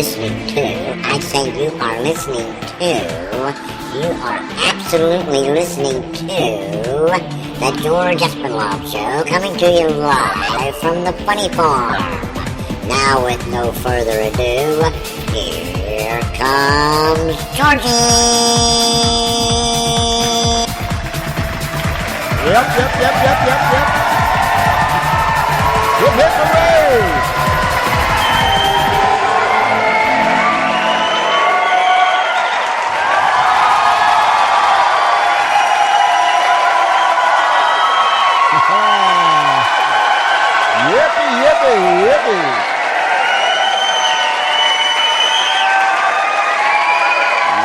listening to, I say you are listening to, you are absolutely listening to the George Espenlaub Show, coming to you live from the Funny Farm. Now, with no further ado, here comes Georgie! Yep. Hip, hip, hooray! Yippee.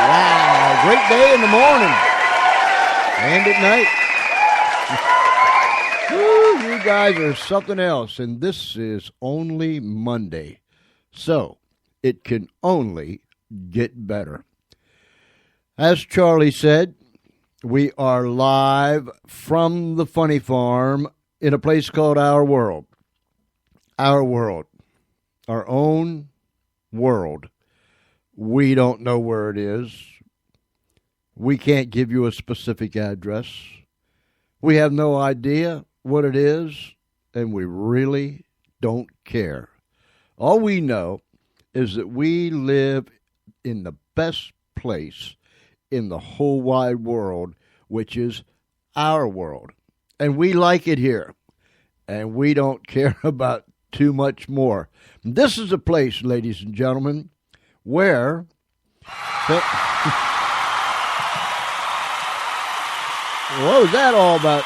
Wow, great day in the morning and at night. Woo, you guys are something else, and this is only Monday, so it can only get better. As Charlie said, we are live from the Funny Farm in a place called Our World. Our world. Our own world. We don't know where it is. We can't give you a specific address. We have no idea what it is, and we really don't care. All we know is that we live in the best place in the whole wide world, which is our world. And we like it here. And we don't care about too much more. This is a place, ladies and gentlemen, where... What was that all about?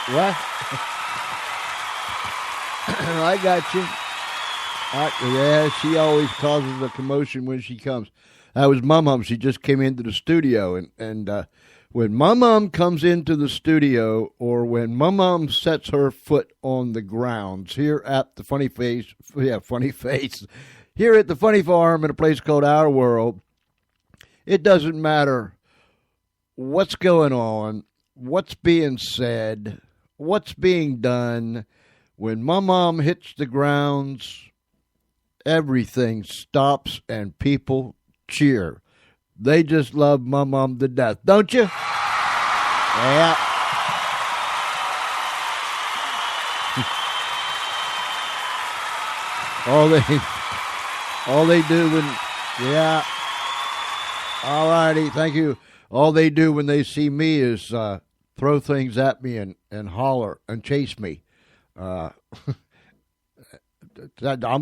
What? I got you. Yeah, she always causes a commotion when she comes. That was Mum. She just came into the studio, and when Mum comes into the studio, or when Mum sets her foot on the grounds here at the Funny Face, here at the Funny Farm in a place called Our World, it doesn't matter what's going on, what's being said, what's being done. When Mum hits the grounds, everything stops and people cheer. They just love Mum to death, don't you? Yeah. all they do when, yeah. All righty, thank you. All they do when they see me is throw things at me and holler and chase me. I'm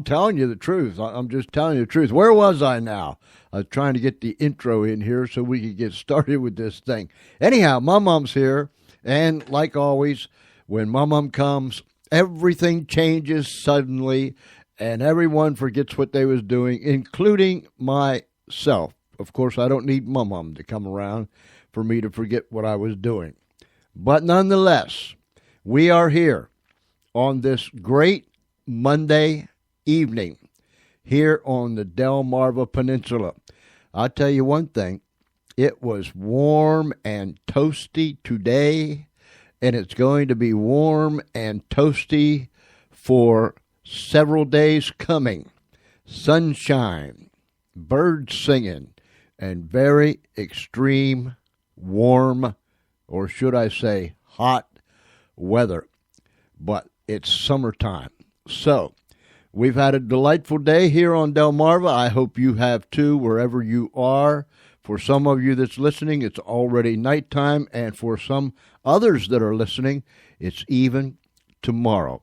telling you the truth. I'm just telling you the truth. Where was I now? I was trying to get the intro in here so we could get started with this thing. Anyhow, Mum's here, and like always, when Mum comes, everything changes suddenly, and everyone forgets what they was doing, including myself. Of course, I don't need Mum to come around for me to forget what I was doing. But nonetheless, we are here on this great Monday evening here on the Delmarva Peninsula. I'll tell you one thing. It was warm and toasty today, and it's going to be warm and toasty for several days coming. Sunshine, birds singing, and very extreme warm, or should I say hot, weather. But it's summertime. So, we've had a delightful day here on Delmarva. I hope you have too, wherever you are. For some of you that's listening, it's already nighttime, and for some others that are listening, it's even tomorrow.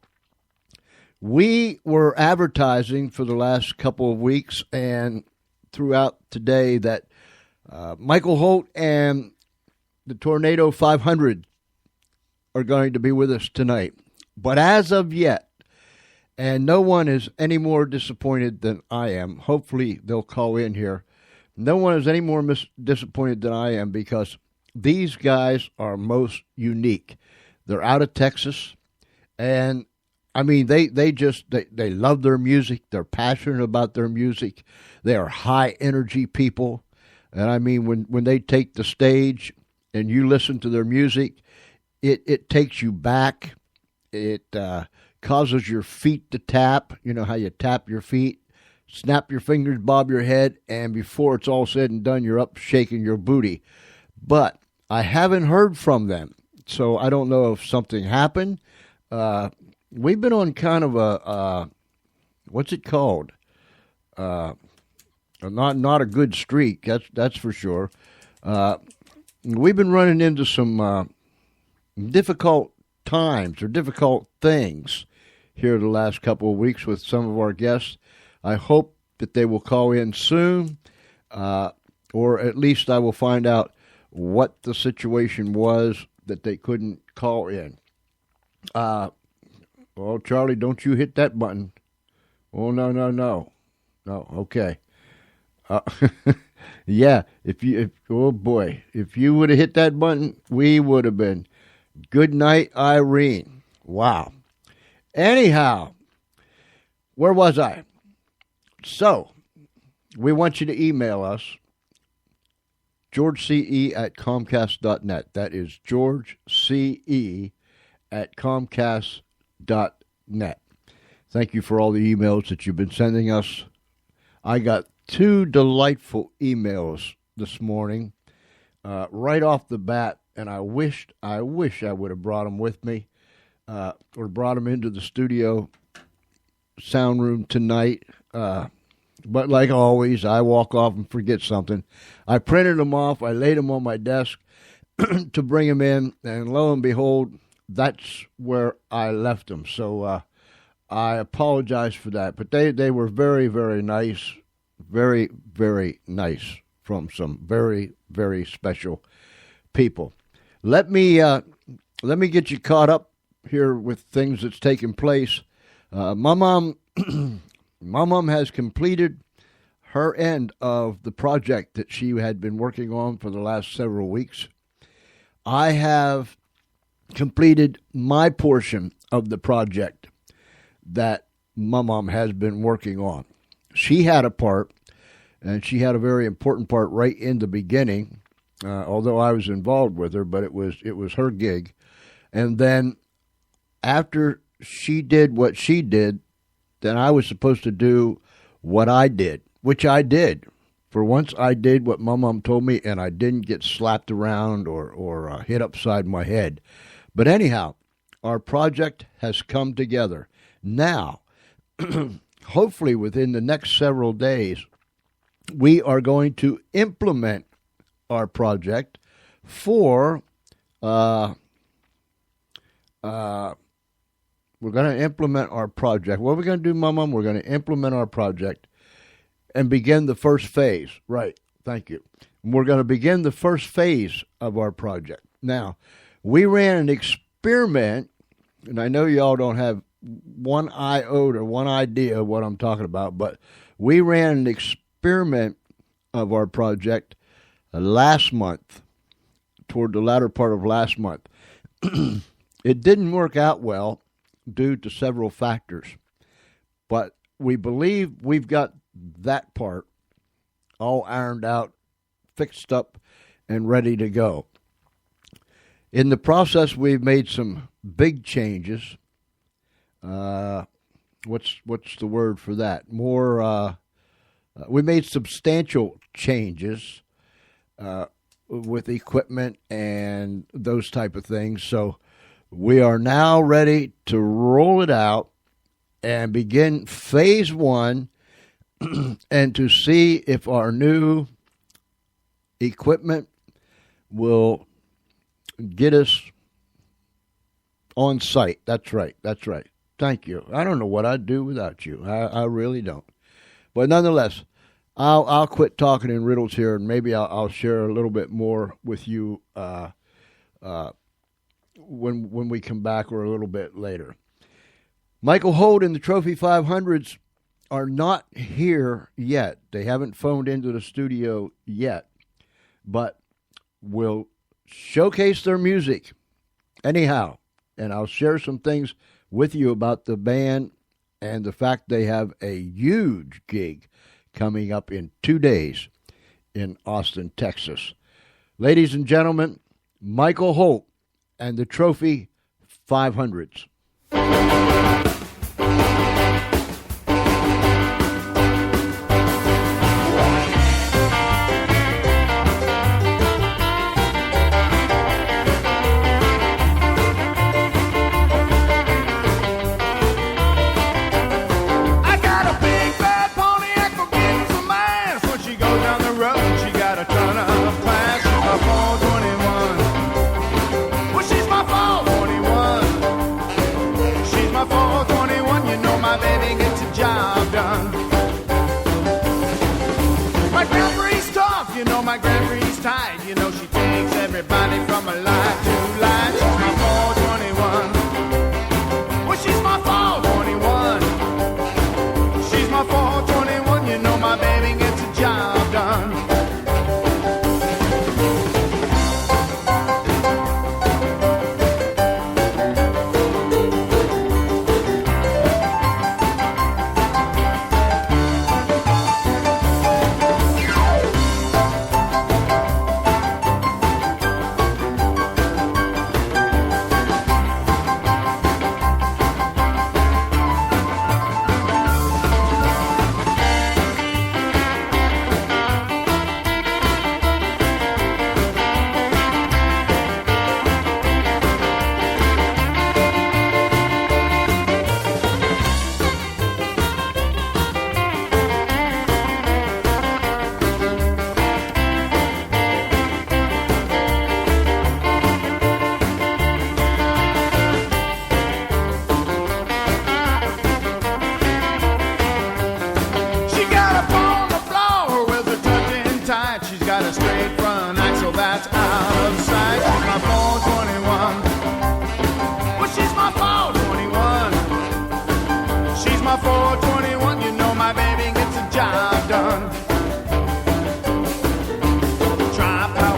We were advertising for the last couple of weeks and throughout today that Michael Holt and the Tornado 500 are going to be with us tonight. But as of yet, and no one is any more disappointed than I am. Hopefully they'll call in here. No one is any more disappointed than I am, because these guys are most unique. They're out of Texas, and I mean, they love their music. They're passionate about their music. They are high energy people. And I mean, when they take the stage and you listen to their music, it takes you back. It causes your feet to tap. You know how you tap your feet? snap your fingers, bob your head, and before it's all said and done, you're up shaking your booty. But I haven't heard from them, so I don't know if something happened. We've been on kind of a, what's it called? Not a good streak, that's for sure. We've been running into some difficult times or difficult things here the last couple of weeks with some of our guests. I hope that they will call in soon, or at least I will find out what the situation was that they couldn't call in. Well, Charlie, don't you hit that button. Oh, no, okay. Yeah, if you would have hit that button, we would have been. Good night, Irene. Wow. Anyhow, where was I? So, we want you to email us, georgece@comcast.net. That is georgece@comcast.net. Thank you for all the emails that you've been sending us. I got 2 delightful emails this morning, right off the bat, and I wish I would have brought them with me, or brought them into the studio sound room tonight. But like always, I walk off and forget something. I printed them off. I laid them on my desk to bring them in, and lo and behold, that's where I left them. So I apologize for that. But they were very, very nice, very, very nice from some very, very special people. Let me get you caught up here with things that's taking place. My mom has completed her end of the project that she had been working on for the last several weeks. I have completed my portion of the project that my mom has been working on. She had a part, and she had a very important part right in the beginning, although I was involved with her, but it was her gig. And then after she did what she did, then I was supposed to do what I did, which I did. For once, I did what my mom told me, and I didn't get slapped around or hit upside my head. But anyhow, our project has come together. Now, hopefully within the next several days, we are going to implement our project for we're going to implement our project. What are we going to do, Mama? We're going to implement our project and begin the first phase. Right. Thank you. We're going to begin the first phase of our project. Now, we ran an experiment, and I know y'all don't have one iota or one idea of what I'm talking about, but we ran an experiment of our project last month, toward the latter part of last month. It didn't work out well due to several factors, but we believe we've got that part all ironed out, fixed up, and ready to go. In the process, we've made some big changes. What's the word for that? We made substantial changes with equipment and those type of things. So we are now ready to roll it out and begin phase 1 and to see if our new equipment will get us on site. That's right. Thank you. I don't know what I'd do without you. I really don't. But nonetheless, I'll quit talking in riddles here, and maybe I'll share a little bit more with you when we come back, or a little bit later. Michael Holt and the Trophy 500's are not here yet. They haven't phoned into the studio yet, but we'll showcase their music anyhow, and I'll share some things with you about the band and the fact they have a huge gig coming up in 2 days in Austin, Texas. Ladies and gentlemen, Michael Holt and the Trophy 500's. my baby gets a job done. My Grand Prix tough, you know my Grand Prix tight. You know she takes everybody from a lie to lie. She's my 421. Well, she's my 421. She's my 421. You know my baby gets a job done.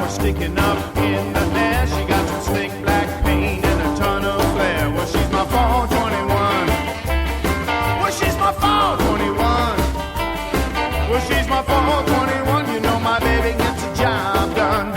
Sticking up in the air, she got some slick black paint and a ton of flair. Well, she's my 421. Well, she's my 421. Well, she's my 421. You know my baby gets a job done.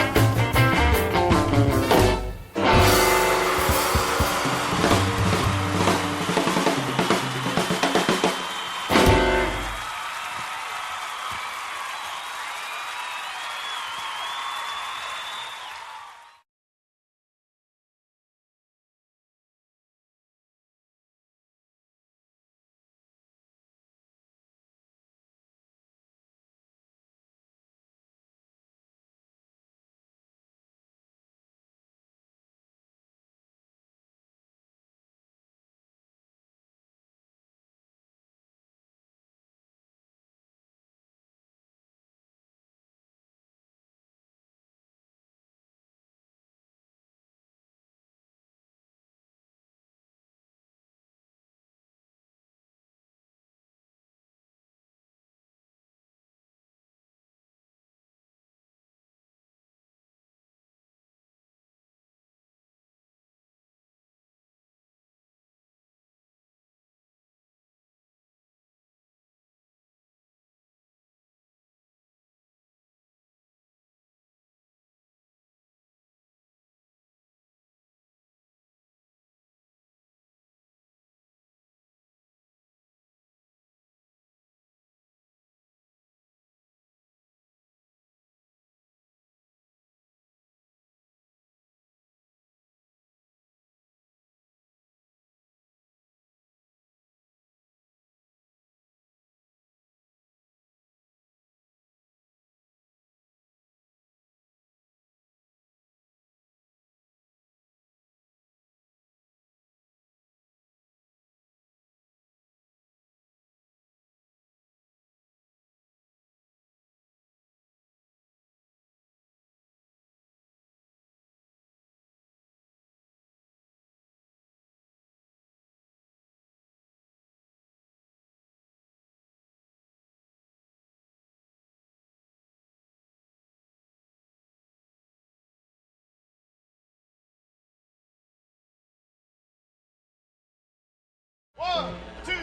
One, two,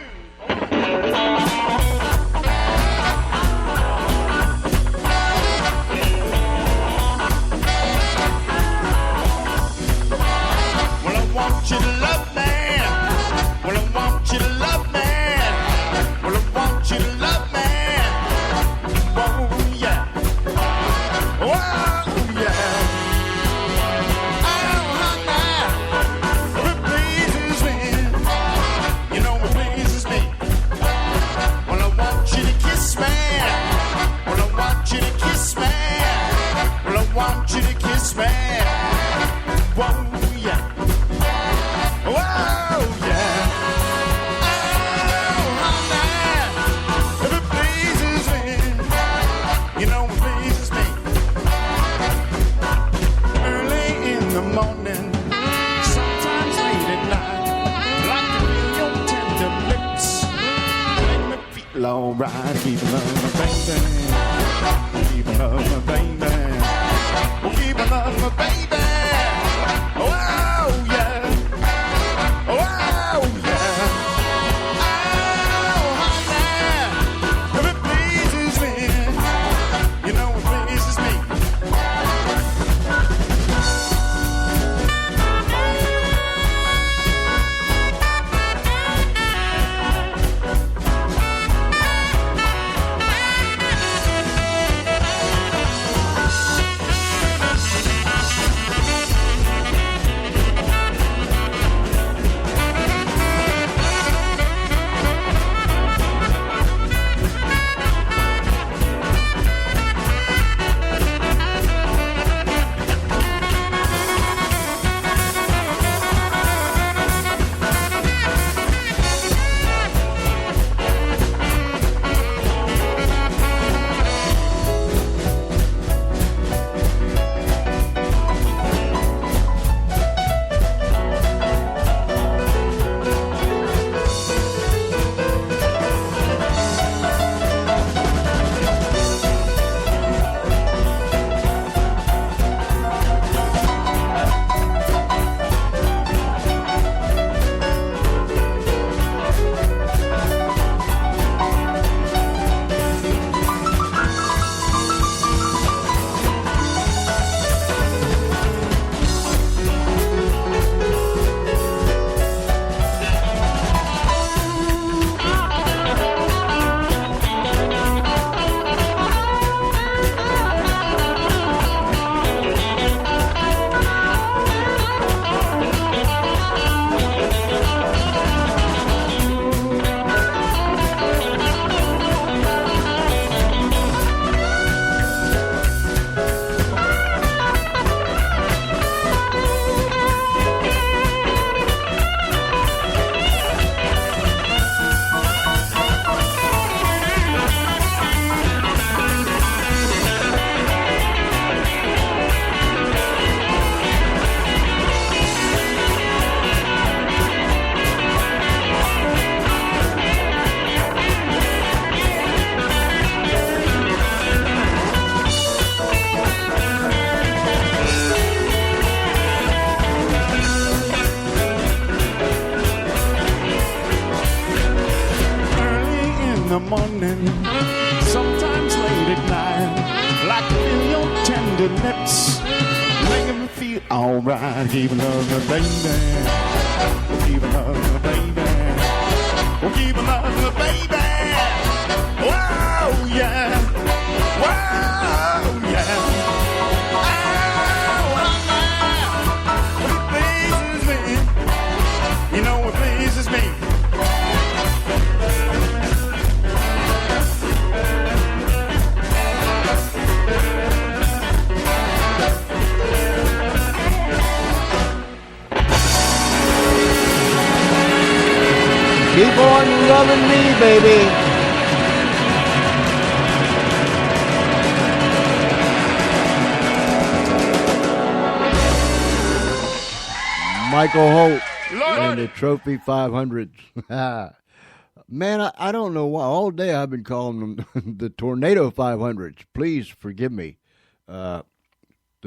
well, I want you to love me. Well, I want you to love me. Well, I want you to love me. Oh, yeah. Oh, yeah. Oh, honey, it pleases me. You know, alright. Keep loving my baby. Keep loving my baby. Oh, keep loving my baby. Oh, yeah. Oh, yeah. Oh, honey. If it pleases me, you know it pleases me. The morning, sometimes late at night, like to feel your tender lips, making me feel alright. Keep loving me, baby. Keep loving me, baby. Keep loving me, baby. Whoa, yeah. Whoa, yeah. Oh, it pleases me. You know it pleases me. Keep on loving me, baby. Michael Holt and the Trophy 500's. Man, I don't know why. All day I've been calling them the Tornado 500's. Please forgive me. The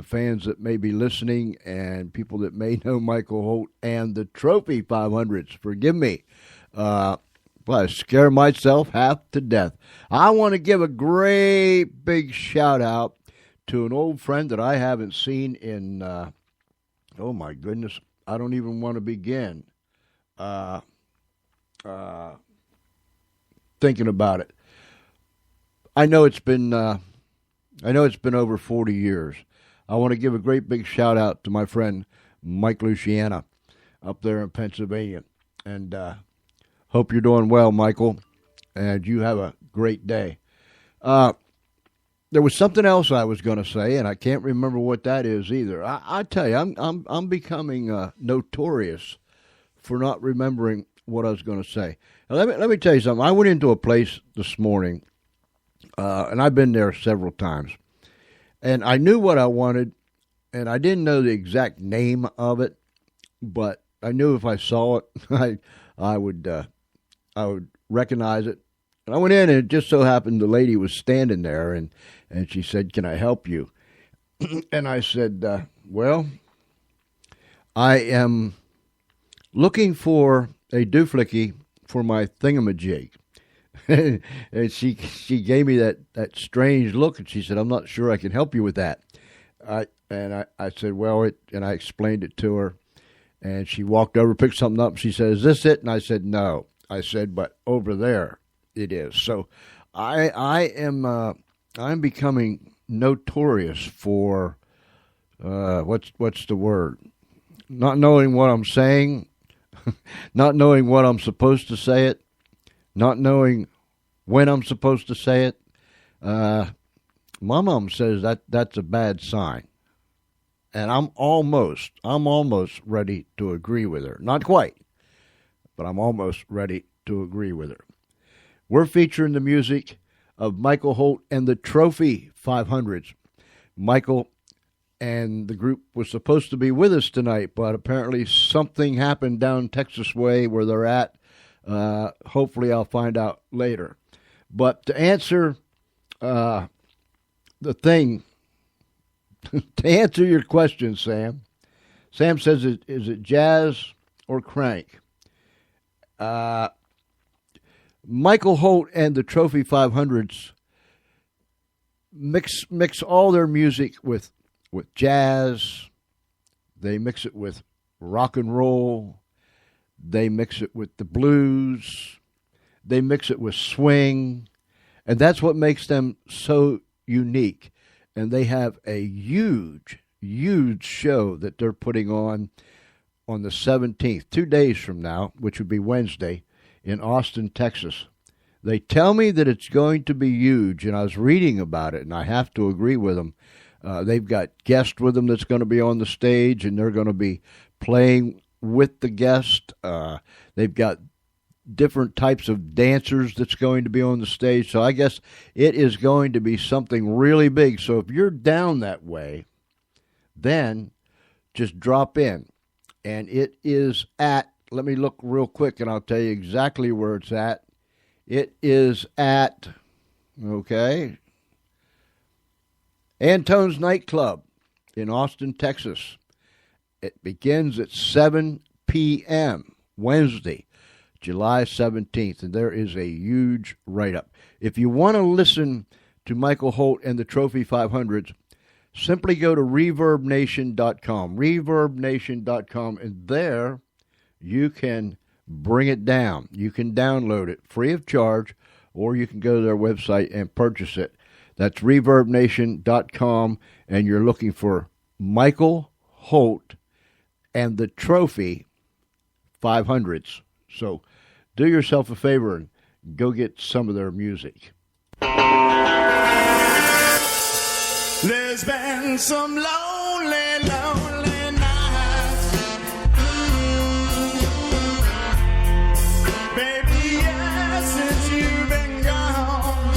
fans that may be listening and people that may know Michael Holt and the Trophy 500's. Forgive me. Well, I scare myself half to death. I want to give a great big shout out to an old friend that I haven't seen in, oh my goodness, I don't even want to begin thinking about it. I know it's been over 40 years. I want to give a great big shout out to my friend Mike Luciana up there in Pennsylvania, and hope you're doing well, Michael, and you have a great day. There was something else I was going to say, and I can't remember what that is either. I tell you, I'm becoming notorious for not remembering what I was going to say. Now, let me tell you something. I went into a place this morning, and I've been there several times, and I knew what I wanted, and I didn't know the exact name of it, but I knew if I saw it, I would recognize it, And I went in, and it just so happened the lady was standing there, and she said, "Can I help you?" And I said, "Well, I am looking for a dooflicky for my thingamajig." And she gave me that strange look, and she said, "I'm not sure I can help you with that." I said, "Well," and I explained it to her, and she walked over, picked something up, and she said, "Is this it?" And I said, "No." I said, "But over there it is." So I'm becoming notorious for what's the word? Not knowing what I'm saying, not knowing what I'm supposed to say it, not knowing when I'm supposed to say it. My mom says that's a bad sign. And I'm almost ready to agree with her. Not quite, but I'm almost ready to agree with her. We're featuring the music of Michael Holt and the Trophy 500's. Michael and the group was supposed to be with us tonight, but apparently something happened down Texas way where they're at. Hopefully I'll find out later. But to answer the thing, to answer your question, Sam says, is it jazz or crank? Michael Holt and the Trophy 500's mix all their music with jazz. They mix it with rock and roll. They mix it with the blues. They mix it with swing. And that's what makes them so unique. And they have a huge, huge show that they're putting on the 17th, 2 days from now, which would be Wednesday, in Austin, Texas. They tell me that it's going to be huge, and I was reading about it, and I have to agree with them. They've got guests with them that's going to be on the stage, and they're going to be playing with the guest. They've got different types of dancers that's going to be on the stage. So I guess it is going to be something really big. So if you're down that way, then just drop in. And it is at, let me look real quick and I'll tell you exactly where it's at. It is at, Antone's Nightclub in Austin, Texas. It begins at 7 p.m. Wednesday, July 17th, and there is a huge write-up. If you want to listen to Michael Holt and the Trophy 500's, simply go to ReverbNation.com, ReverbNation.com, and there you can bring it down. You can download it free of charge, or you can go to their website and purchase it. That's ReverbNation.com, and you're looking for Michael Holt and the Trophy 500's. So do yourself a favor and go get some of their music. There's been some lonely, lonely nights. Baby, yes, since you've been gone.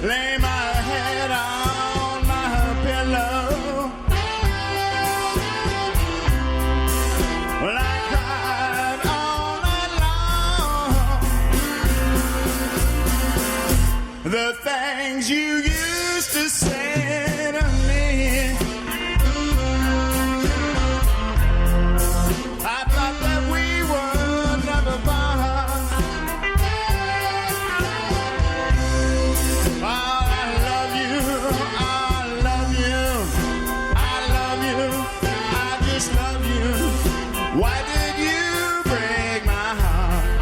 Lay my head on my pillow. Well, I cried all night long. The things you used to say to me, I thought that we would never part. Oh, I love you, I love you, I love you, I just love you. Why did you break my heart?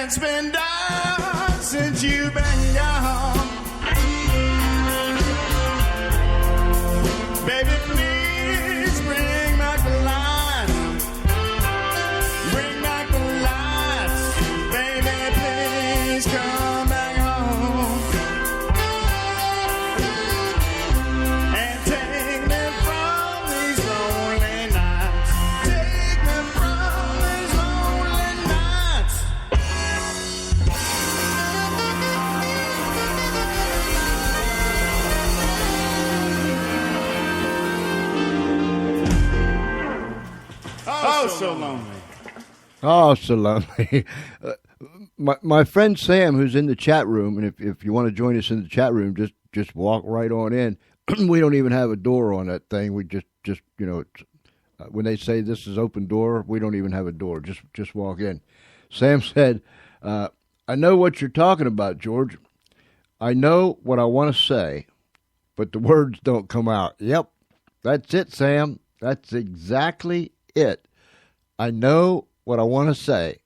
it's been done since you've been gone. Baby, please bring back the lights. Bring back the lights. Baby, please come back home. And take me from these lonely nights. Take me from these lonely nights. Oh, so lonely. Oh, so lonely. My friend Sam, who's in the chat room, and if you want to join us in the chat room, just walk right on in. We don't even have a door on that thing. We just you know, it's, when they say this is open door, we don't even have a door. Just walk in. Sam said, I know what you're talking about, George. I know what I want to say, but the words don't come out. Yep, that's it, Sam. That's exactly it. I know what I want to say,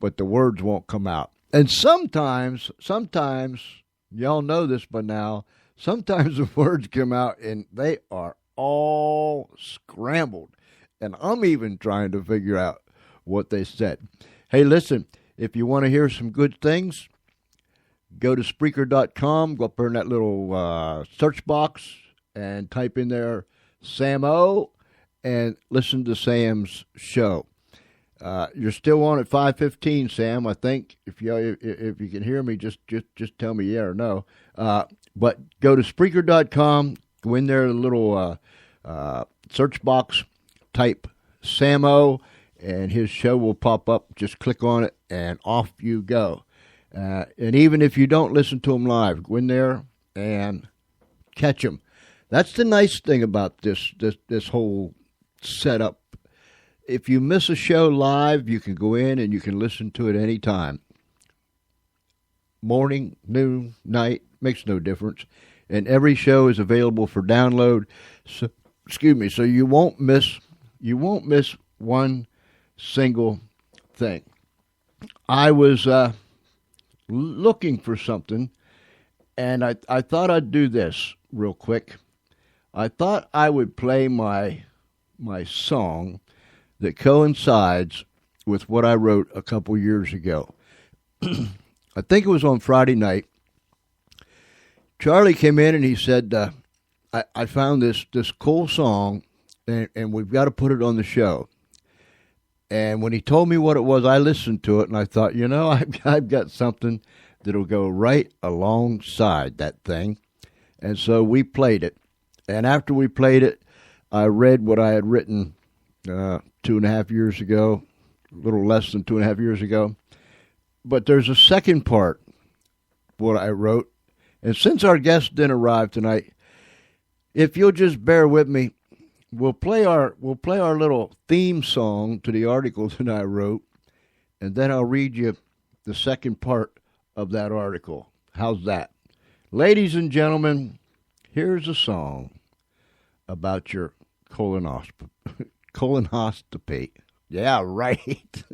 but the words won't come out. And sometimes, y'all know this by now, sometimes the words come out and they are all scrambled. And I'm even trying to figure out what they said. Hey, listen, if you want to hear some good things, go to Spreaker.com, go up there in that little search box and type in there Sam O and listen to Sam's show. You're still on at 5:15, Sam. I think if you can hear me, just tell me yeah or no. But go to Spreaker.com, go in there, a little search box, type Sam O, and his show will pop up. Just click on it, and off you go. And even if you don't listen to him live, go in there and catch him. That's the nice thing about this whole setup. If you miss a show live, you can go in and you can listen to it anytime. Morning, noon, night, makes no difference. And every show is available for download. So, so you won't miss one single thing. I was looking for something, and I thought I'd do this real quick. I thought I would play my song that coincides with what I wrote a couple years ago. I think it was on Friday night. Charlie came in and he said, I found this cool song, and we've got to put it on the show. And when he told me what it was, I listened to it, and I thought, I've got something that'll go right alongside that thing. And so we played it. And after we played it, I read what I had written 2.5 years ago, a little less than 2.5 years ago. But there's a second part, what I wrote. And since our guest didn't arrive tonight, if you'll just bear with me, we'll play our little theme song to the article that I wrote, and then I'll read you the second part of that article. How's that? Ladies and gentlemen, here's a song about your colonoscopy. Yeah, right.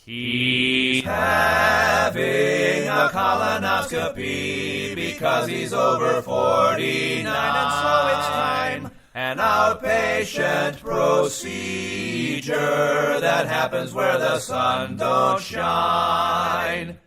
He's having a colonoscopy because he's over 49, and so it's time. An outpatient procedure that happens where the sun don't shine.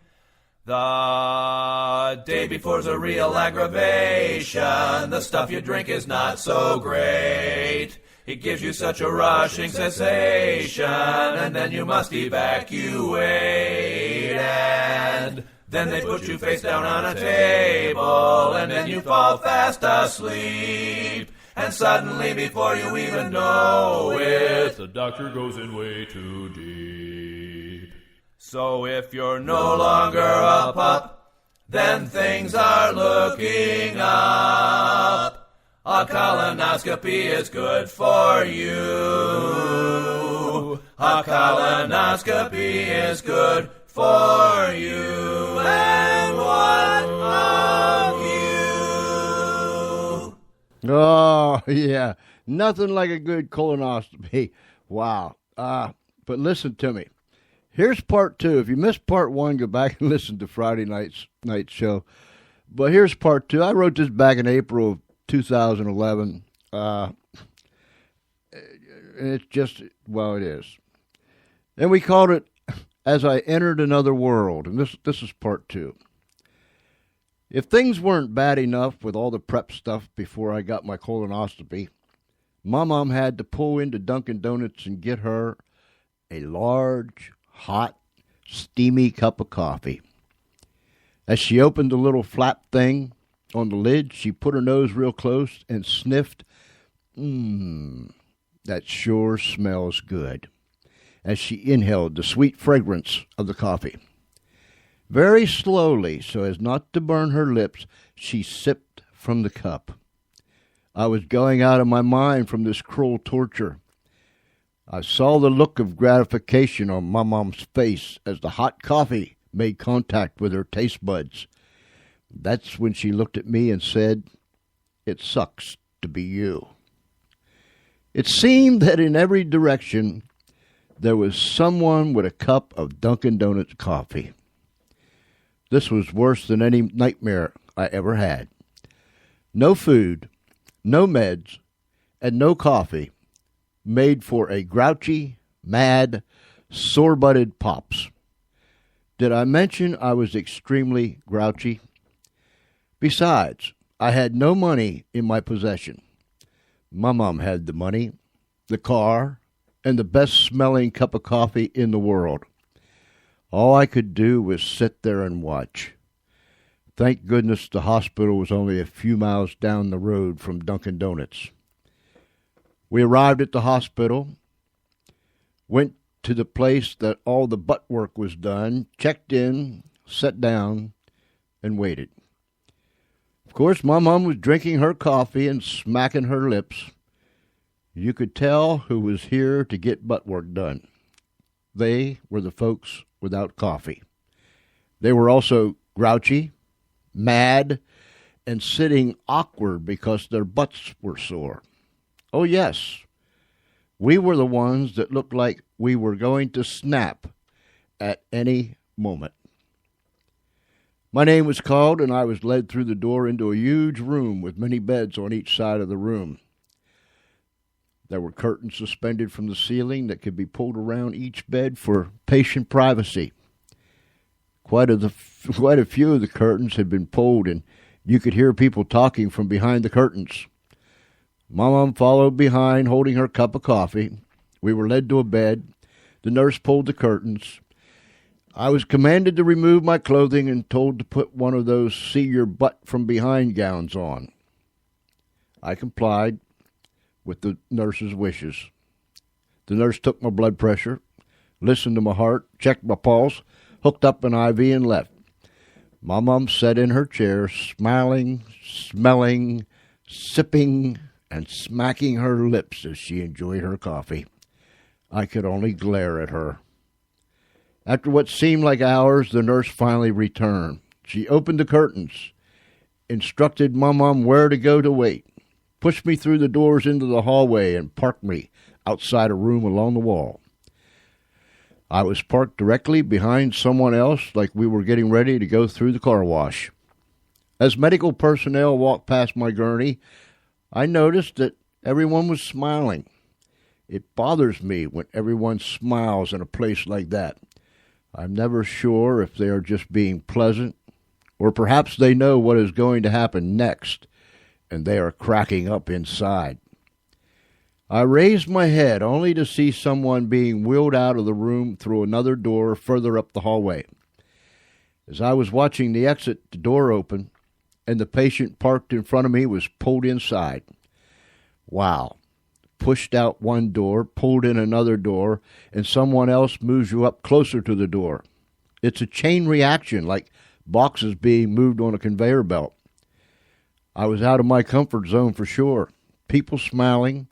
The day before's a real aggravation. The stuff you drink is not so great. It gives you such a rushing sensation, and then you must evacuate. And then they put you face down on a table, and then you fall fast asleep. And suddenly, before you even know it, the doctor goes in way too deep. So if you're no longer a pup, then things are looking up. A colonoscopy is good for you. A colonoscopy is good for you. And what of you? Oh, yeah. Nothing like a good colonoscopy. Wow. But listen to me. Here's part two. If you missed part one, go back and listen to Friday night's show. But here's part two. I wrote this back in April of 2011. And it's just, well, it is. And we called it As I Entered Another World. And this is part two. If things weren't bad enough with all the prep stuff before I got my colonoscopy, my mom had to pull into Dunkin' Donuts and get her a large, hot, steamy cup of coffee. As she opened the little flap thing on the lid, she put her nose real close and sniffed, that sure smells good, as she inhaled the sweet fragrance of the coffee. Very slowly, so as not to burn her lips, she sipped from the cup. I was going out of my mind from this cruel torture. I saw the look of gratification on my mom's face as the hot coffee made contact with her taste buds. That's when she looked at me and said, "It sucks to be you." It seemed that in every direction there was someone with a cup of Dunkin' Donuts coffee. This was worse than any nightmare I ever had. No food, no meds, and no coffee made for a grouchy, mad, sore-butted Pops. Did I mention I was extremely grouchy? Besides, I had no money in my possession. My mom had the money, the car, and the best-smelling cup of coffee in the world. All I could do was sit there and watch. Thank goodness the hospital was only a few miles down the road from Dunkin' Donuts. We arrived at the hospital, went to the place that all the butt work was done, checked in, sat down, and waited. Of course, my mom was drinking her coffee and smacking her lips. You could tell who was here to get butt work done. They were the folks without coffee. They were also grouchy, mad, and sitting awkward because their butts were sore. Oh, yes, we were the ones that looked like we were going to snap at any moment. My name was called, and I was led through the door into a huge room with many beds on each side of the room. There were curtains suspended from the ceiling that could be pulled around each bed for patient privacy. Quite a few of the curtains had been pulled, and you could hear people talking from behind the curtains. My mom followed behind, holding her cup of coffee. We were led to a bed. The nurse pulled the curtains. I was commanded to remove my clothing and told to put one of those see-your-butt-from-behind gowns on. I complied with the nurse's wishes. The nurse took my blood pressure, listened to my heart, checked my pulse, hooked up an IV, and left. My mom sat in her chair, smiling, smelling, sipping, and smacking her lips as she enjoyed her coffee. I could only glare at her. After what seemed like hours, the nurse finally returned. She opened the curtains, instructed my mom where to go to wait, pushed me through the doors into the hallway, and parked me outside a room along the wall. I was parked directly behind someone else like we were getting ready to go through the car wash. As medical personnel walked past my gurney, I noticed that everyone was smiling. It bothers me when everyone smiles in a place like that. I'm never sure if they are just being pleasant, or perhaps they know what is going to happen next, and they are cracking up inside. I raised my head only to see someone being wheeled out of the room through another door further up the hallway. As I was watching the exit, the door opened, and the patient parked in front of me was pulled inside. Wow. Pushed out one door, pulled in another door, and someone else moves you up closer to the door. It's a chain reaction, like boxes being moved on a conveyor belt. I was out of my comfort zone for sure. People smiling,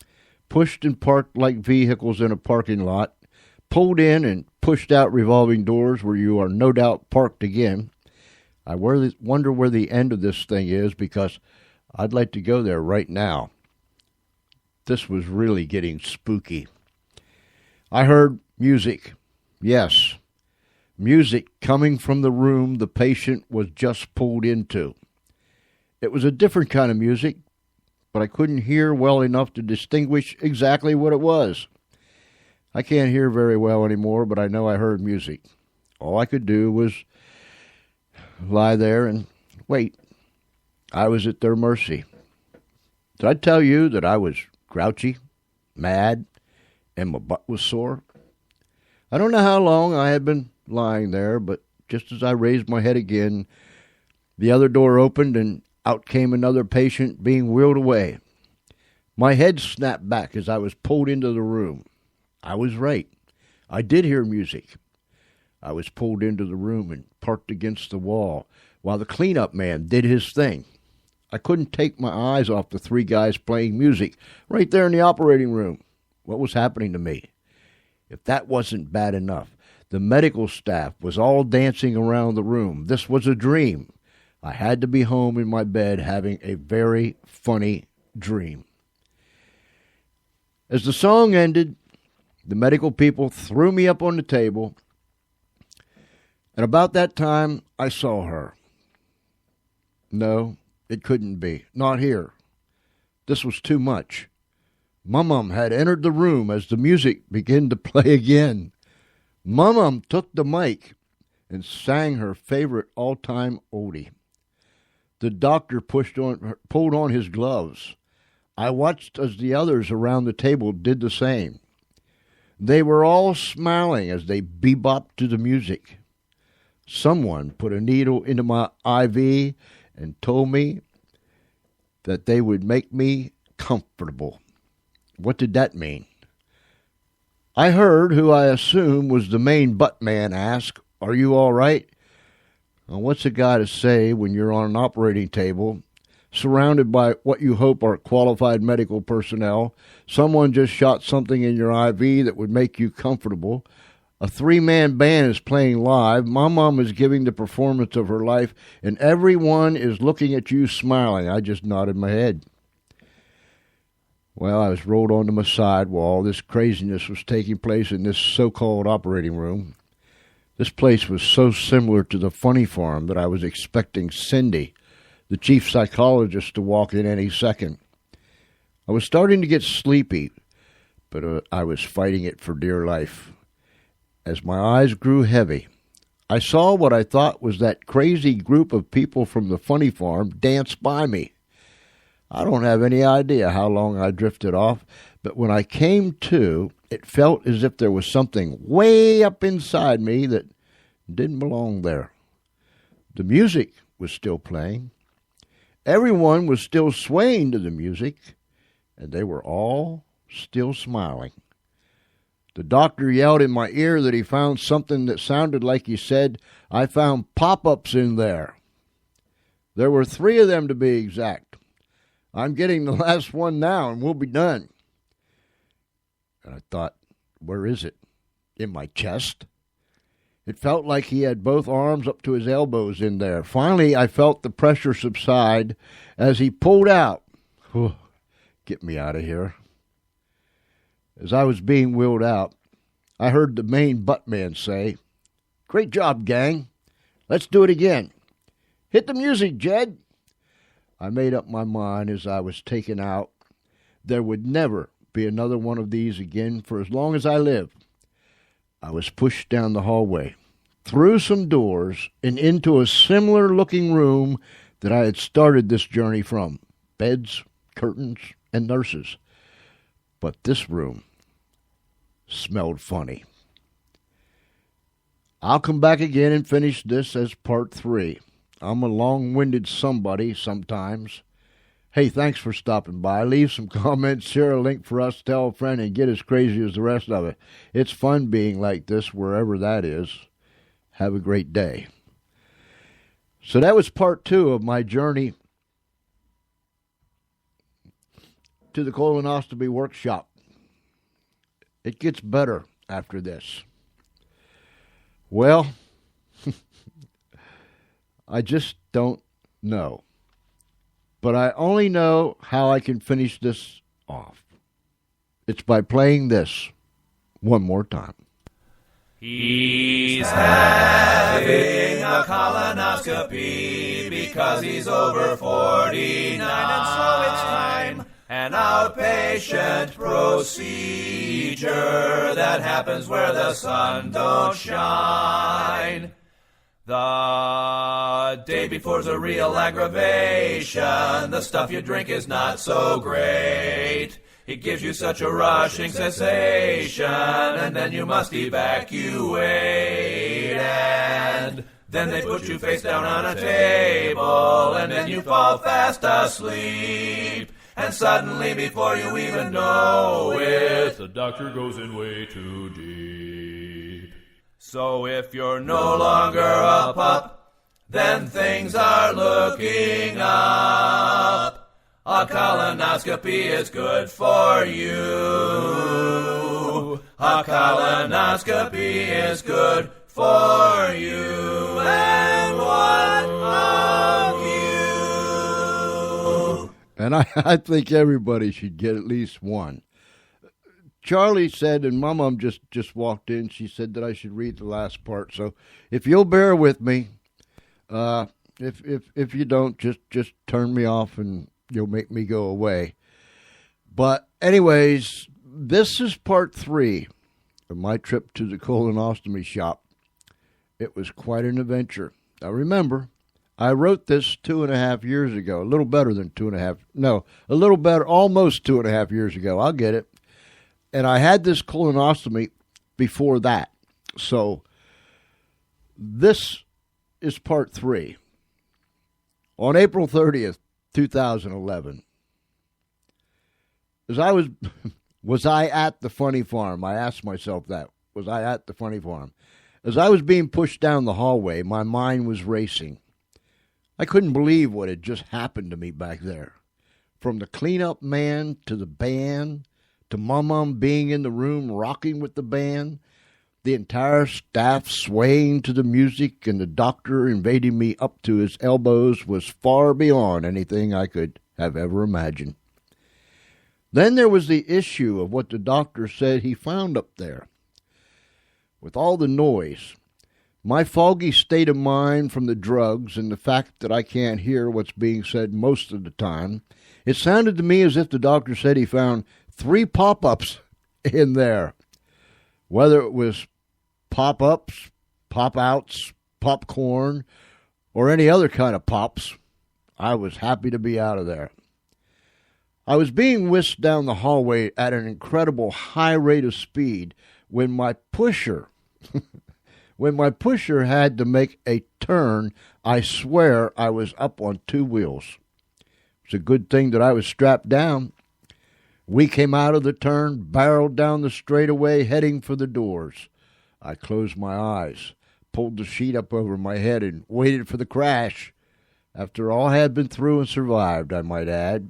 pushed and parked like vehicles in a parking lot, pulled in and pushed out revolving doors where you are no doubt parked again. I wonder where the end of this thing is, because I'd like to go there right now. This was really getting spooky. I heard music. Yes, music coming from the room the patient was just pulled into. It was a different kind of music, but I couldn't hear well enough to distinguish exactly what it was. I can't hear very well anymore, but I know I heard music. All I could do was lie there and wait. I was at their mercy. Did I tell you that I was grouchy, mad, and my butt was sore? I don't know how long I had been lying there, but just as I raised my head again, the other door opened and out came another patient being wheeled away. My head snapped back as I was pulled into the room. I was right. I did hear music. I was pulled into the room and parked against the wall while the cleanup man did his thing. I couldn't take my eyes off the three guys playing music right there in the operating room. What was happening to me? If that wasn't bad enough, the medical staff was all dancing around the room. This was a dream. I had to be home in my bed having a very funny dream. As the song ended, the medical people threw me up on the table, and about that time, I saw her. No, it couldn't be. Not here. This was too much. Mum had entered the room as the music began to play again. Mum took the mic and sang her favorite all-time oldie. The doctor pulled on his gloves. I watched as the others around the table did the same. They were all smiling as they bebopped to the music. Someone put a needle into my IV and told me that they would make me comfortable. What did that mean? I heard who I assume was the main butt man ask, "Are you all right?" Now, what's a guy to say when you're on an operating table, surrounded by what you hope are qualified medical personnel, someone just shot something in your IV that would make you comfortable, a three-man band is playing live, my mom is giving the performance of her life, and everyone is looking at you smiling. I just nodded my head. Well, I was rolled onto my side while all this craziness was taking place in this so-called operating room. This place was so similar to the funny farm that I was expecting Cindy, the chief psychologist, to walk in any second. I was starting to get sleepy, but I was fighting it for dear life. As my eyes grew heavy, I saw what I thought was that crazy group of people from the funny farm dance by me. I don't have any idea how long I drifted off, but when I came to, it felt as if there was something way up inside me that didn't belong there. The music was still playing. Everyone was still swaying to the music, and they were all still smiling. The doctor yelled in my ear that he found something that sounded like he said, "I found pop-ups in there." There were 3 of them to be exact. I'm getting the last one now, and we'll be done. And I thought, where is it? In my chest? It felt like he had both arms up to his elbows in there. Finally, I felt the pressure subside as he pulled out. Get me out of here. As I was being wheeled out, I heard the main butt man say, "Great job, gang. Let's do it again. Hit the music, Jed." I made up my mind as I was taken out. There would never be another one of these again for as long as I lived. I was pushed down the hallway, through some doors, and into a similar-looking room that I had started this journey from. Beds, curtains, and nurses. But this room smelled funny. I'll come back again and finish this as part 3. I'm a long-winded somebody sometimes. Hey, thanks for stopping by. Leave some comments, share a link for us, tell a friend, and get as crazy as the rest of it. It's fun being like this, wherever that is. Have a great day. So that was part 2 of my journey to the colonoscopy workshop. It gets better after this. Well, I just don't know. But I only know how I can finish this off. It's by playing this one more time. He's having a colonoscopy because he's over 49, and so it's time. An outpatient procedure that happens where the sun don't shine. The day before's a real aggravation. The stuff you drink is not so great. It gives you such a rushing sensation, and then you must evacuate. And then they put you face down on a table, and then you fall fast asleep. And suddenly, before you even know it, the doctor goes in way too deep. So if you're no longer a pup, then things are looking up. A colonoscopy is good for you. A colonoscopy is good for you. And what of you? And I think everybody should get at least one. Charlie said, and my mom just walked in, she said that I should read the last part. So if you'll bear with me, if you don't, just turn me off and you'll make me go away. But anyways, this is part 3 of my trip to the colonostomy shop. It was quite an adventure. Now remember, I wrote this 2.5 years ago, a little better than 2.5. No, a little better, almost 2.5 years ago. I'll get it. And I had this colonoscopy before that. So this is part 3. On April 30th, 2011, as I was I at the funny farm? I asked myself that. Was I at the funny farm? As I was being pushed down the hallway, my mind was racing. I couldn't believe what had just happened to me back there. From the cleanup man to the band, to Mom being in the room rocking with the band, the entire staff swaying to the music, and the doctor invading me up to his elbows was far beyond anything I could have ever imagined. Then there was the issue of what the doctor said he found up there. With all the noise, my foggy state of mind from the drugs, and the fact that I can't hear what's being said most of the time, it sounded to me as if the doctor said he found 3 pop-ups in there. Whether it was pop-ups, pop-outs, popcorn, or any other kind of pops, I was happy to be out of there. I was being whisked down the hallway at an incredible high rate of speed when my pusher had to make a turn. I swear I was up on 2 wheels. It's a good thing that I was strapped down. We came out of the turn, barreled down the straightaway, heading for the doors. I closed my eyes, pulled the sheet up over my head, and waited for the crash. After all I had been through and survived, I might add,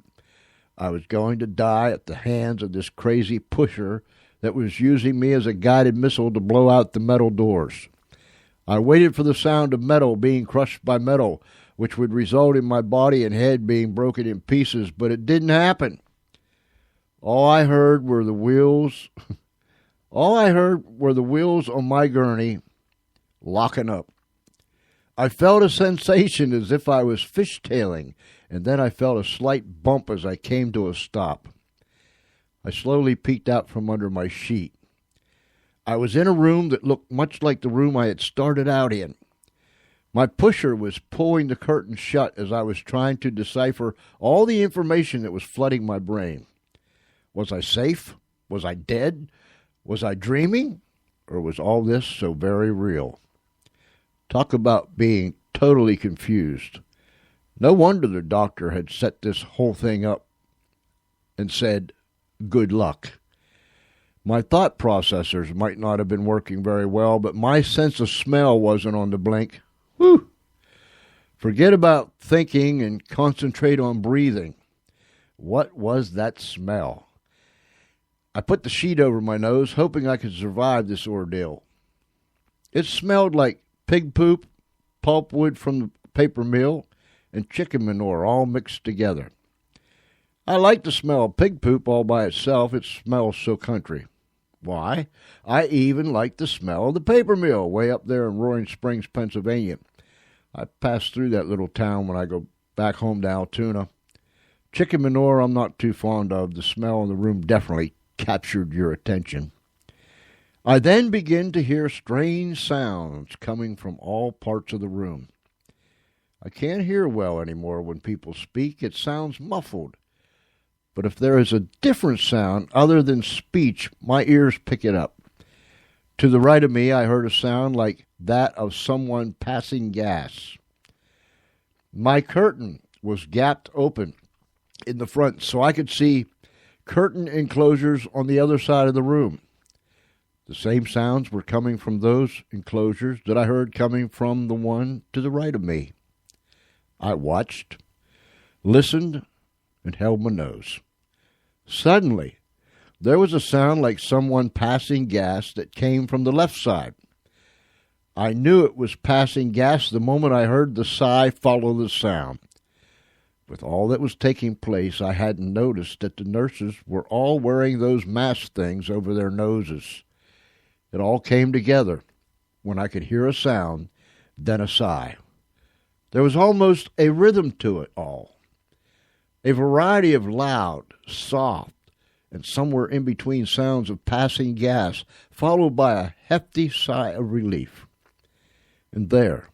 I was going to die at the hands of this crazy pusher that was using me as a guided missile to blow out the metal doors. I waited for the sound of metal being crushed by metal, which would result in my body and head being broken in pieces, but it didn't happen. All I heard were the wheels on my gurney locking up. I felt a sensation as if I was fishtailing, and then I felt a slight bump as I came to a stop. I slowly peeked out from under my sheet. I was in a room that looked much like the room I had started out in. My pusher was pulling the curtain shut as I was trying to decipher all the information that was flooding my brain. Was I safe? Was I dead? Was I dreaming? Or was all this so very real? Talk about being totally confused. No wonder the doctor had set this whole thing up and said, "Good luck." My thought processors might not have been working very well, but my sense of smell wasn't on the blink. Whew! Forget about thinking and concentrate on breathing. What was that smell? I put the sheet over my nose, hoping I could survive this ordeal. It smelled like pig poop, pulpwood from the paper mill, and chicken manure all mixed together. I like the smell of pig poop all by itself. It smells so country. Why, I even like the smell of the paper mill way up there in Roaring Springs, Pennsylvania. I pass through that little town when I go back home to Altoona. Chicken manure I'm not too fond of. The smell in the room definitely captured your attention. I then begin to hear strange sounds coming from all parts of the room. I can't hear well anymore when people speak. It sounds muffled. But if there is a different sound other than speech, my ears pick it up. To the right of me, I heard a sound like that of someone passing gas. My curtain was gapped open in the front, so I could see curtain enclosures on the other side of the room. The same sounds were coming from those enclosures that I heard coming from the one to the right of me. I watched, listened, and held my nose. Suddenly, there was a sound like someone passing gas that came from the left side. I knew it was passing gas the moment I heard the sigh follow the sound. With all that was taking place, I hadn't noticed that the nurses were all wearing those mask things over their noses. It all came together when I could hear a sound, then a sigh. There was almost a rhythm to it all. A variety of loud, soft, and somewhere in between sounds of passing gas, followed by a hefty sigh of relief. And there,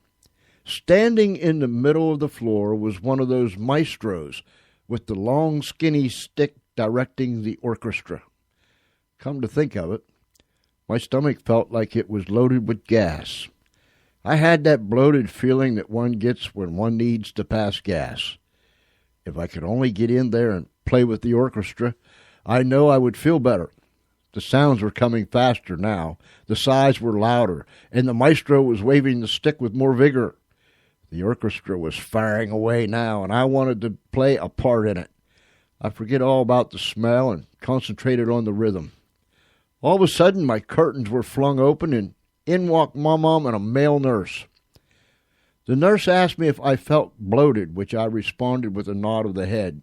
standing in the middle of the floor, was one of those maestros with the long, skinny stick directing the orchestra. Come to think of it, my stomach felt like it was loaded with gas. I had that bloated feeling that one gets when one needs to pass gas. If I could only get in there and play with the orchestra, I know I would feel better. The sounds were coming faster now. The sighs were louder, and the maestro was waving the stick with more vigor. The orchestra was firing away now, and I wanted to play a part in it. I forget all about the smell and concentrated on the rhythm. All of a sudden, my curtains were flung open, and in walked Mom and a male nurse. The nurse asked me if I felt bloated, which I responded with a nod of the head.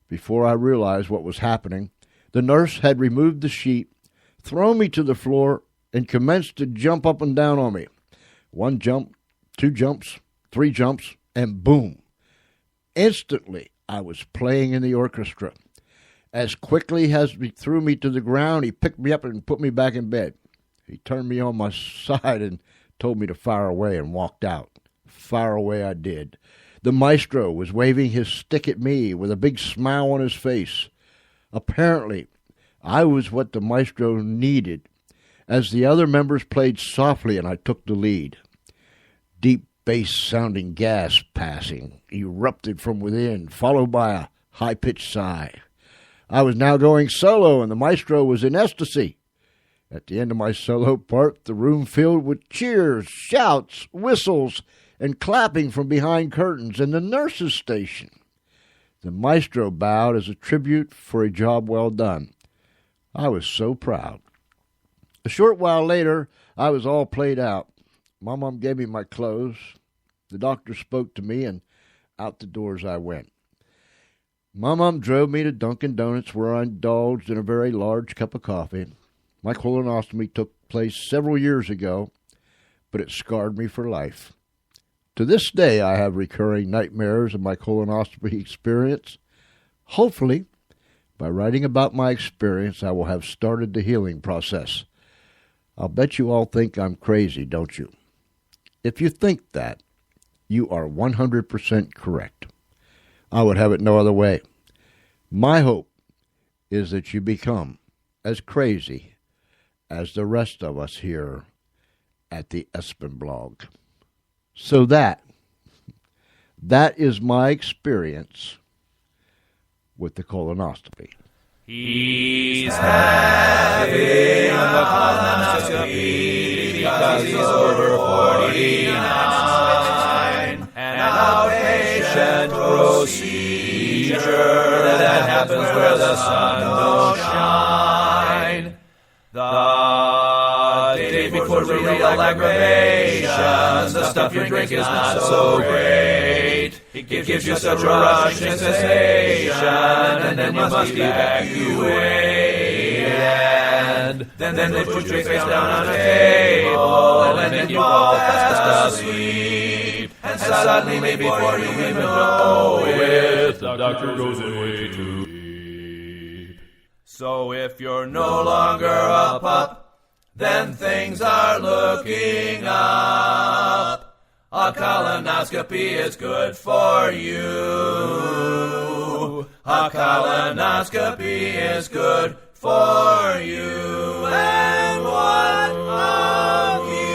Before I realized what was happening, the nurse had removed the sheet, thrown me to the floor, and commenced to jump up and down on me. 1 jump, 2 jumps, 3 jumps, and boom. Instantly, I was playing in the orchestra. As quickly as he threw me to the ground, he picked me up and put me back in bed. He turned me on my side and told me to fire away and walked out. Fire away I did. The maestro was waving his stick at me with a big smile on his face. Apparently, I was what the maestro needed, as the other members played softly and I took the lead. Deep bass-sounding gas passing erupted from within, followed by a high-pitched sigh. I was now going solo, and the maestro was in ecstasy. At the end of my solo part, the room filled with cheers, shouts, whistles, and clapping from behind curtains in the nurse's station. The maestro bowed as a tribute for a job well done. I was so proud. A short while later, I was all played out. My mom gave me my clothes. The doctor spoke to me, and out the doors I went. My mom drove me to Dunkin' Donuts, where I indulged in a very large cup of coffee. My colonoscopy took place several years ago, but it scarred me for life. To this day, I have recurring nightmares of my colonoscopy experience. Hopefully, by writing about my experience, I will have started the healing process. I'll bet you all think I'm crazy, don't you? If you think that, you are 100% correct. I would have it no other way. My hope is that you become as crazy as the rest of us here at the Espenlaub. So that is my experience with the colonoscopy. He's having a colonoscopy because he's over 49. An outpatient procedure that happens where the sun don't shine. The day before the real aggravations, the stuff you drink is not so great. It gives you such a rushing sensation, and then you must evacuate. bad. Then they put you face down on a table, and then you fall fast asleep. And suddenly, before you even know it, the doctor goes away to sleep. So if you're no longer a pup, then things are looking up. A colonoscopy is good for you. A colonoscopy is good for you. And what of you?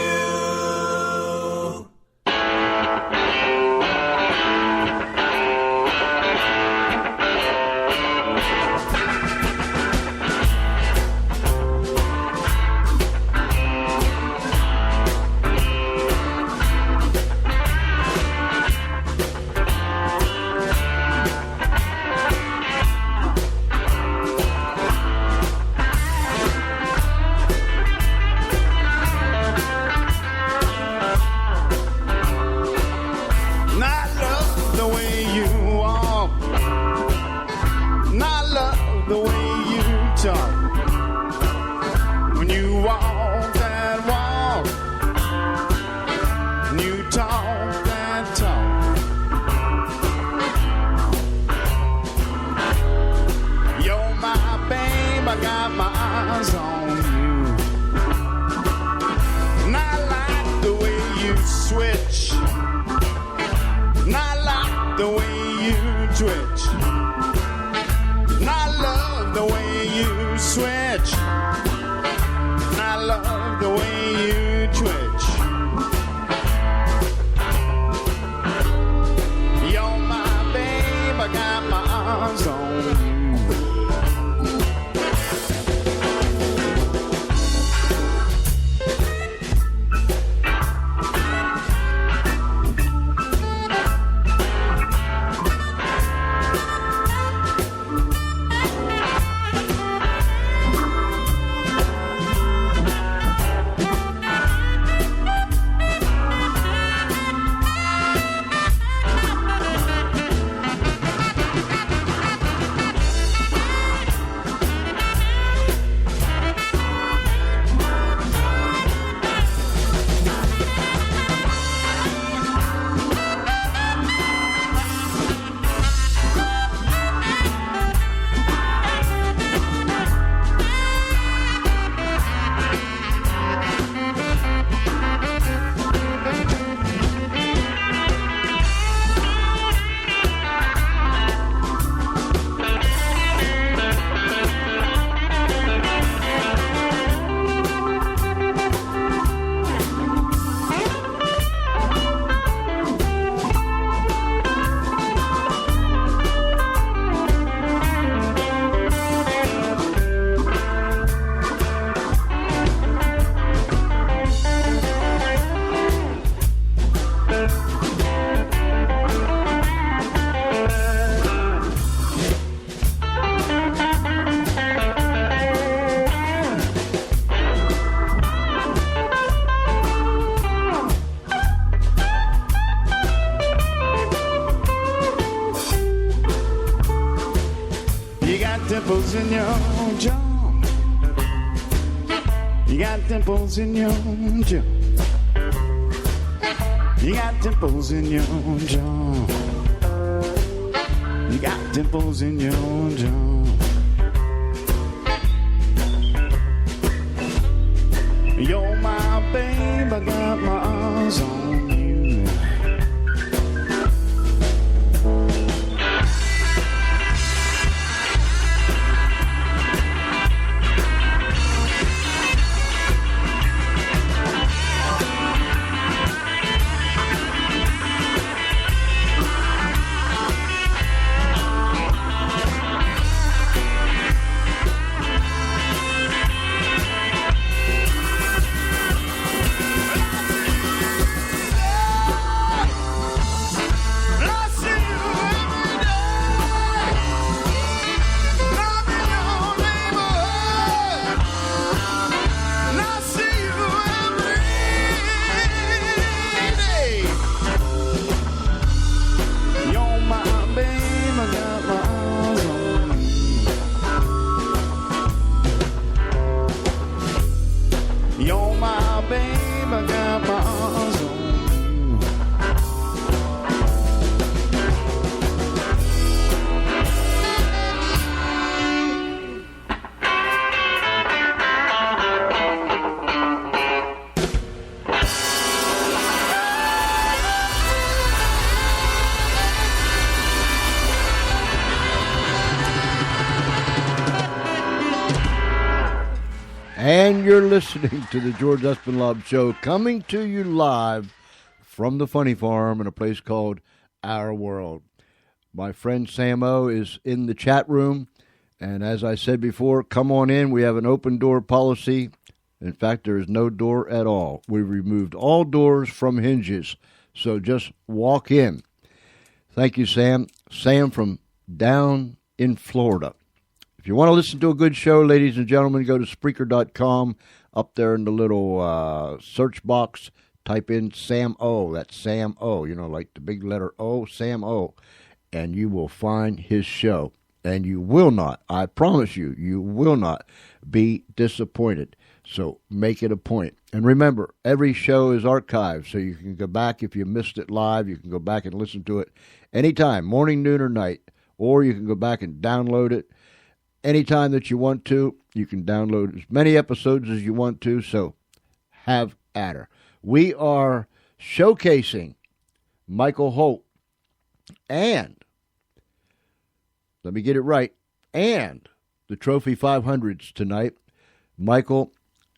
dimples in your jaw. You got dimples in your jaw. You got dimples in your jaw. You got dimples in your jaw. You're my babe, I got my eyes on you. And you're listening to the George Espenlaub Show, coming to you live from the Funny Farm in a place called Our World. My friend Sam O is in the chat room, and as I said before, come on in. We have an open door policy. In fact, there is no door at all. We removed all doors from hinges, so just walk in. Thank you, Sam. Sam from down in Florida. If you want to listen to a good show, ladies and gentlemen, go to Spreaker.com. Up there in the little search box, type in Sam O. That's Sam O, like the big letter O, Sam O. And you will find his show. And you will not, I promise you, you will not be disappointed. So make it a point. And remember, every show is archived, so you can go back if you missed it live. You can go back and listen to it anytime, morning, noon, or night. Or you can go back and download it anytime that you want to. You can download as many episodes as you want to, so have at her. We are showcasing Michael Holt and, let me get it right, and the Trophy 500's tonight. Michael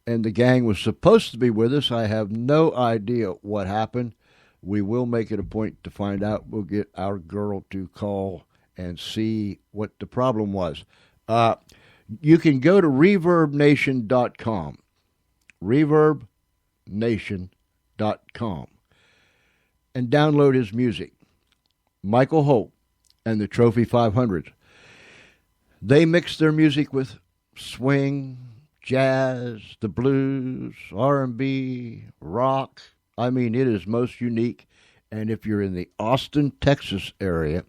and the gang was supposed to be with us. I have no idea what happened. We will make it a point to find out. We'll get our girl to call and see what the problem was. You can go to ReverbNation.com, ReverbNation.com, and download his music. Michael Holt and the Trophy 500. They mix their music with swing, jazz, the blues, R&B, rock. I mean, it is most unique. And if you're in the Austin, Texas area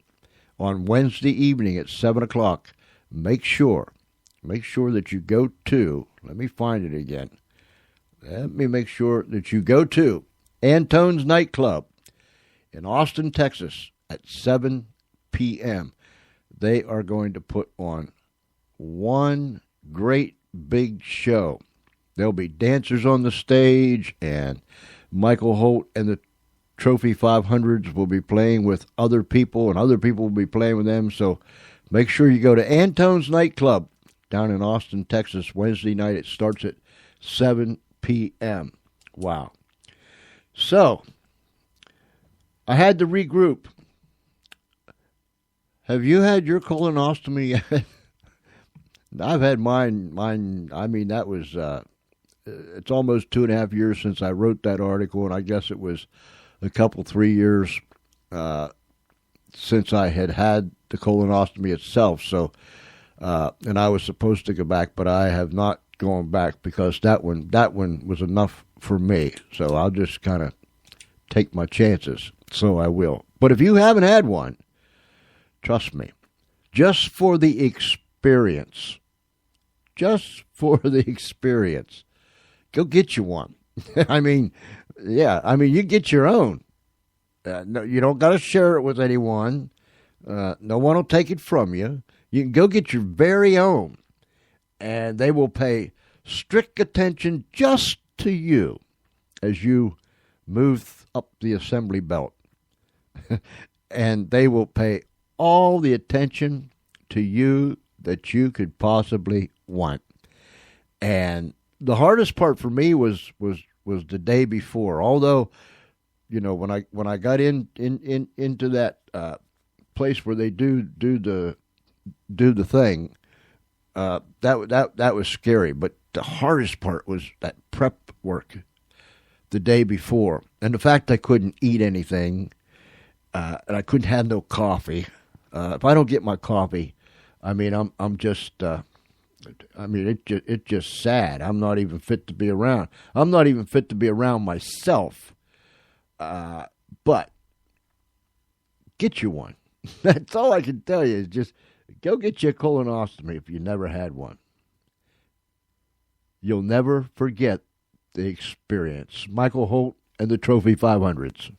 on Wednesday evening at 7 o'clock, make sure that you go to, let me find it again. Let me make sure that you go to Antone's Nightclub in Austin, Texas at 7 p.m. They are going to put on one great big show. There'll be dancers on the stage, and Michael Holt and the Trophy 500's will be playing with other people, and other people will be playing with them. So make sure you go to Antone's Nightclub down in Austin, Texas, Wednesday night. It starts at 7 p.m. Wow. So I had to regroup. Have you had your colonoscopy yet? I've had mine, I mean, that was, it's almost 2.5 years since I wrote that article, and I guess it was a couple, 3 years since I had the colonoscopy itself. So, and I was supposed to go back, but I have not gone back because that one was enough for me. So I'll just kind of take my chances. So I will. But if you haven't had one, trust me, just for the experience, go get you one. I mean, you get your own. No, you don't got to share it with anyone. No one will take it from you. You can go get your very own, and they will pay strict attention just to you as you move up the assembly belt. And they will pay all the attention to you that you could possibly want. And the hardest part for me was the day before. Although, when I got into that place where they do the thing, that was scary. But the hardest part was that prep work the day before, and the fact I couldn't eat anything, and I couldn't have no coffee. If I don't get my coffee, I mean, I'm just, it's just sad. I'm not even fit to be around. I'm not even fit to be around myself. But get you one. That's all I can tell you is just go get you a colonoscopy if you never had one. You'll never forget the experience. Michael Holt and the Trophy 500's.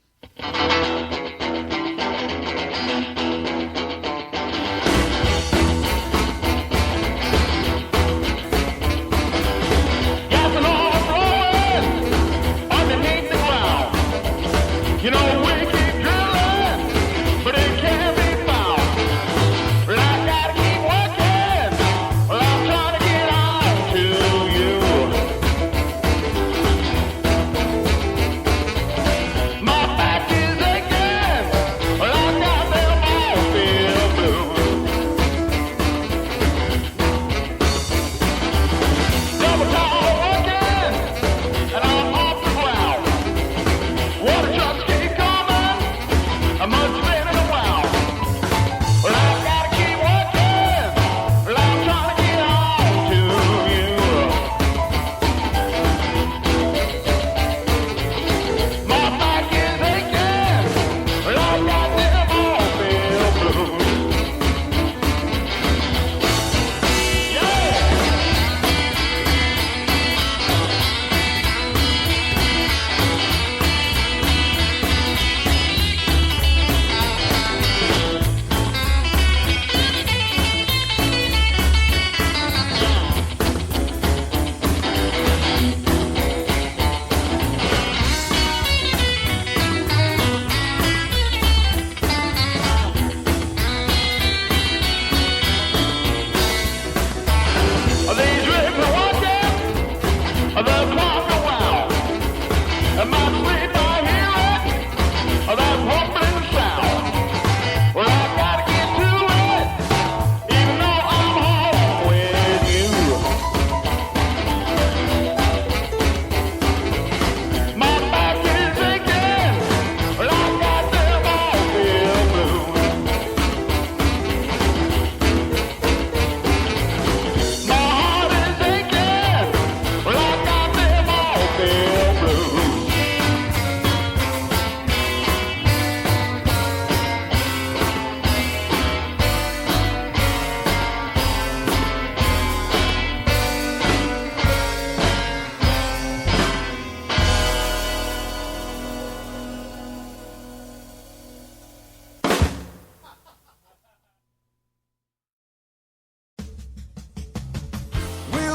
Well, I gotta keep working. Well, I'm trying to get on to you.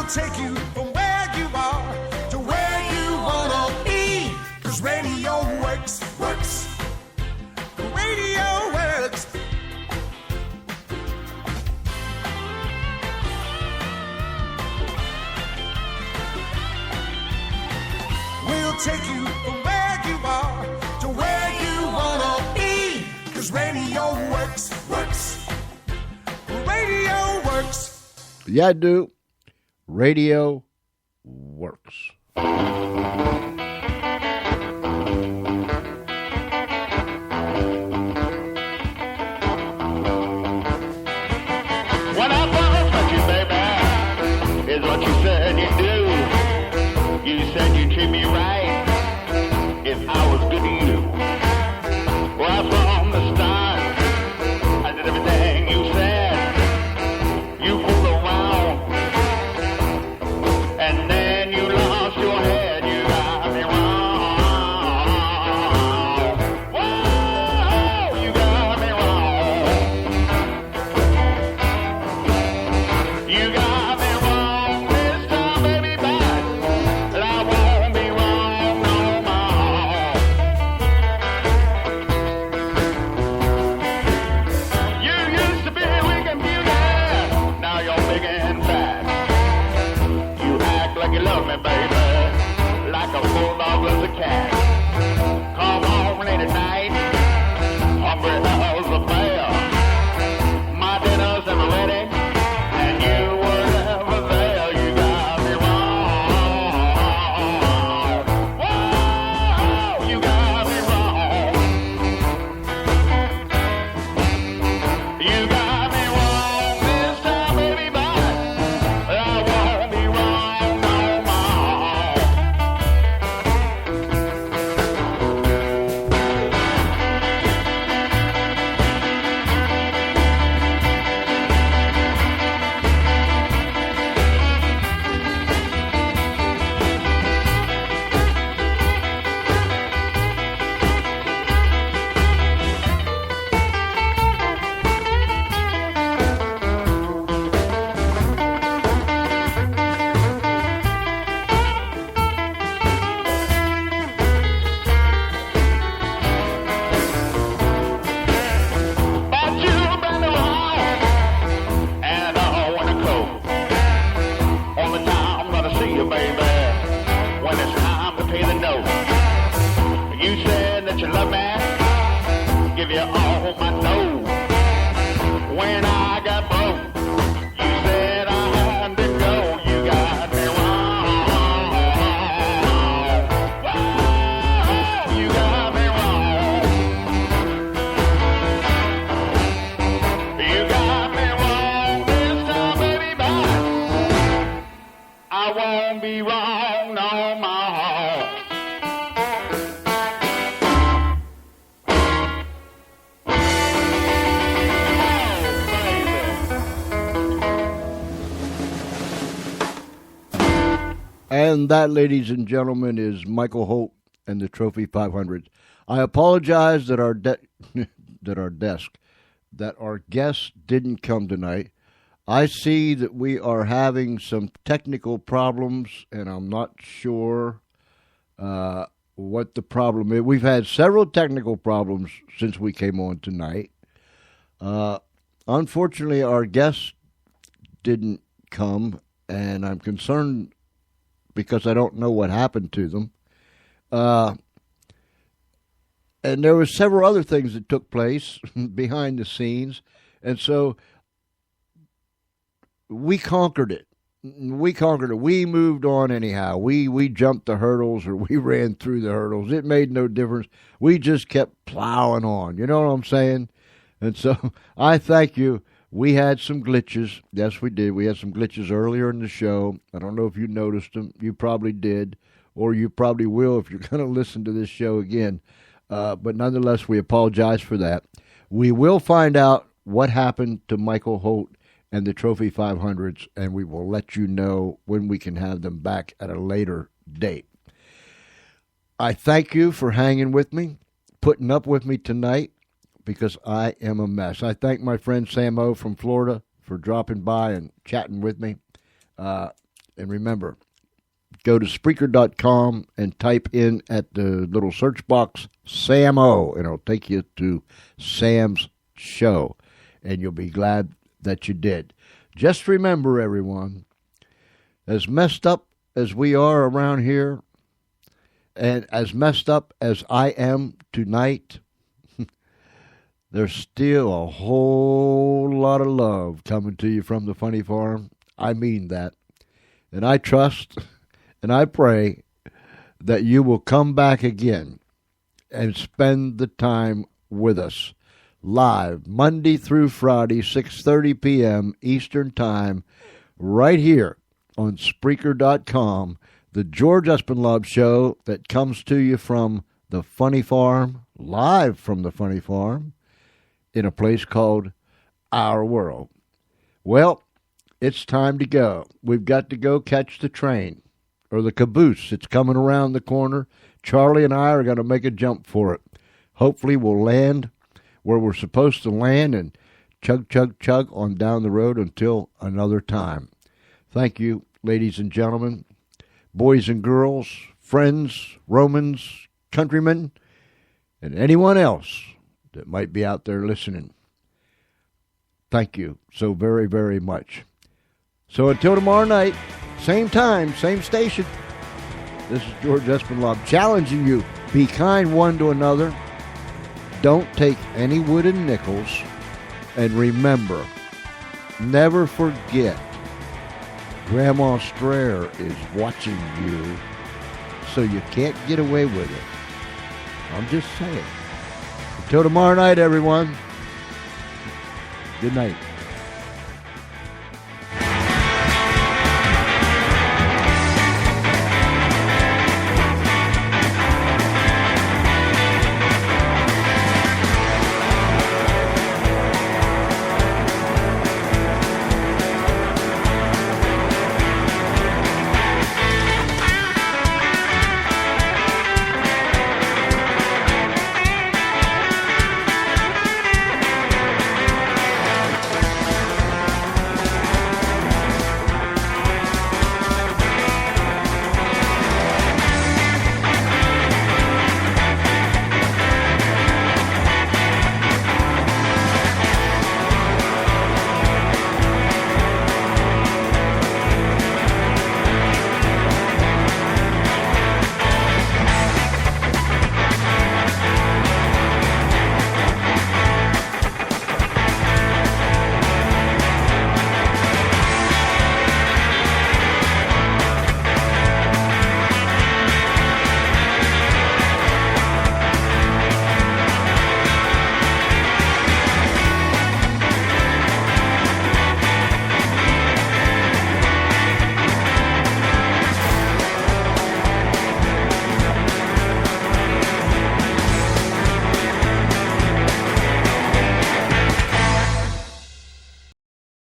take you from where you are to where you wanna be. 'Cause radio works. The radio works. We'll take you from where you are to where you wanna be. 'Cause radio works. Radio works. Yeah, dude. Radio works. When I first met you, baby, is what you said you'd do. You said you'd treat me right if I was good to you. Right from the start, I did everything you said. You fooled around, and then you lost your head. You got me wrong. Whoa, you got me wrong. You got me wrong this time, baby, but I won't be wrong no more. You used to be weak and beauty, now you're big and fat. You act like you love me, baby, like a bulldog loves a cat. Come home late at night, hungry as a bear. My dinner's never ready, and you were never there. You got me wrong. Whoa, you got me wrong. You got me wrong this time, baby, but I won't be wrong no more. But you've been around, and I don't wanna go. Only time I'm gonna see you, baby, when it's time to pay the note. You said that you love me, give you all my dough. When I got broke, you said I had to go. You got me wrong. Whoa, you got me wrong. You got me wrong this time, baby, but I won't be wrong no more. And that, ladies and gentlemen, is Michael Holt and the Trophy 500's. I apologize that our guest didn't come tonight. I see that we are having some technical problems, and I'm not sure what the problem is. We've had several technical problems since we came on tonight. Unfortunately, our guest didn't come, and I'm concerned because I don't know what happened to them. And there were several other things that took place behind the scenes. And so we conquered it. We moved on anyhow. We jumped the hurdles, or we ran through the hurdles. It made no difference. We just kept plowing on. You know what I'm saying? And so I thank you. We had some glitches. Yes, we did. We had some glitches earlier in the show. I don't know if you noticed them. You probably did, or you probably will if you're going to listen to this show again. But nonetheless, we apologize for that. We will find out what happened to Michael Holt and the Trophy 500's, and we will let you know when we can have them back at a later date. I thank you for hanging with me, putting up with me tonight, because I am a mess. I thank my friend Sam O from Florida for dropping by and chatting with me. And remember, go to Spreaker.com and type in at the little search box Sam-O, and it'll take you to Sam's show. And you'll be glad that you did. Just remember, everyone, as messed up as we are around here, and as messed up as I am tonight, there's still a whole lot of love coming to you from the Funny Farm. I mean that. And I trust and I pray that you will come back again and spend the time with us live Monday through Friday, 6:30 p.m. Eastern Time, right here on Spreaker.com, the George Espenlaub Show that comes to you from the Funny Farm, live from the Funny Farm, in a place called Our World. Well, it's time to go. We've got to go catch the train, or the caboose. It's coming around the corner. Charlie and I are going to make a jump for it. Hopefully we'll land where we're supposed to land and chug, chug, chug on down the road until another time. Thank you, ladies and gentlemen, boys and girls, friends, Romans, countrymen, and anyone else that might be out there listening. Thank you so very, very much. So until tomorrow night, same time, same station, this is George Espenlaub challenging you. Be kind one to another. Don't take any wooden nickels. And remember, never forget, Grandma Strayer is watching you, so you can't get away with it. I'm just saying. Until tomorrow night, everyone. Good night.